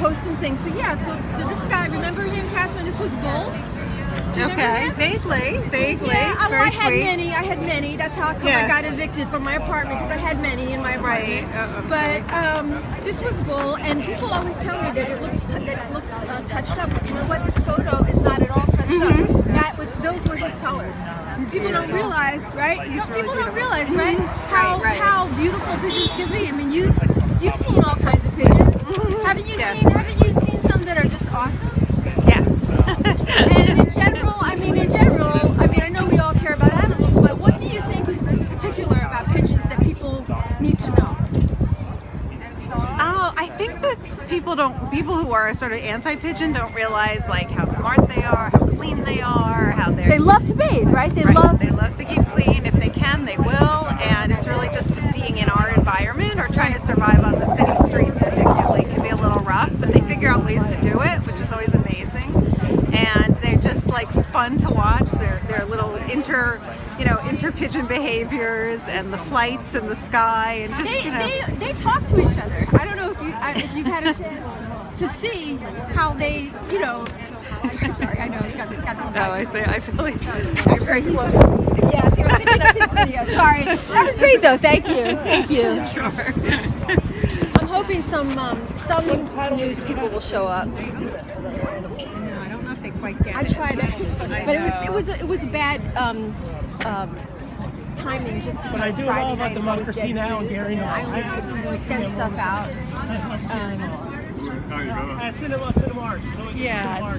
post some things. So yeah, so this guy, remember him, Cathryn? This was Bull. Okay, vaguely. Yeah, Very I had sweet. I had many. That's how come Yes. I got evicted from my apartment, because I had many in my apartment. Right. But this was Bull, and people always tell me that it looks touched up. But you know what? This photo is not at all touched up. Those were his colors. People don't realize, right? People don't realize, right? How beautiful pigeons can be. I mean, you've seen all kinds of pigeons. Haven't you seen some that are just awesome? Yes. And in general, I know we all care about animals, but what do you think is particular about pigeons that people need to know? Oh, I think that people who are sort of anti-pigeon don't realize like how smart they are, how clean they are, how They love to bathe, right? They love to keep clean. If they can, they will. And it's really just being in our environment or trying to survive on the city streets particularly can be a little rough, but they figure out ways to do it, which is always amazing. And they're just like fun to watch. Their little inter-pigeon behaviors and the flights in the sky and just they talk to each other. I don't know if you've had a chance to see how they Sorry, I know you got this. No, I feel like you're very close. Yeah, you're picking up this video. Sorry, that was great though. Thank you. Sure. I'm hoping some news people will show up. I don't know if they quite get it. I tried it, but it was a bad timing just because Friday night is always dead news, and I only send stuff out. Cinema Arts. Yeah.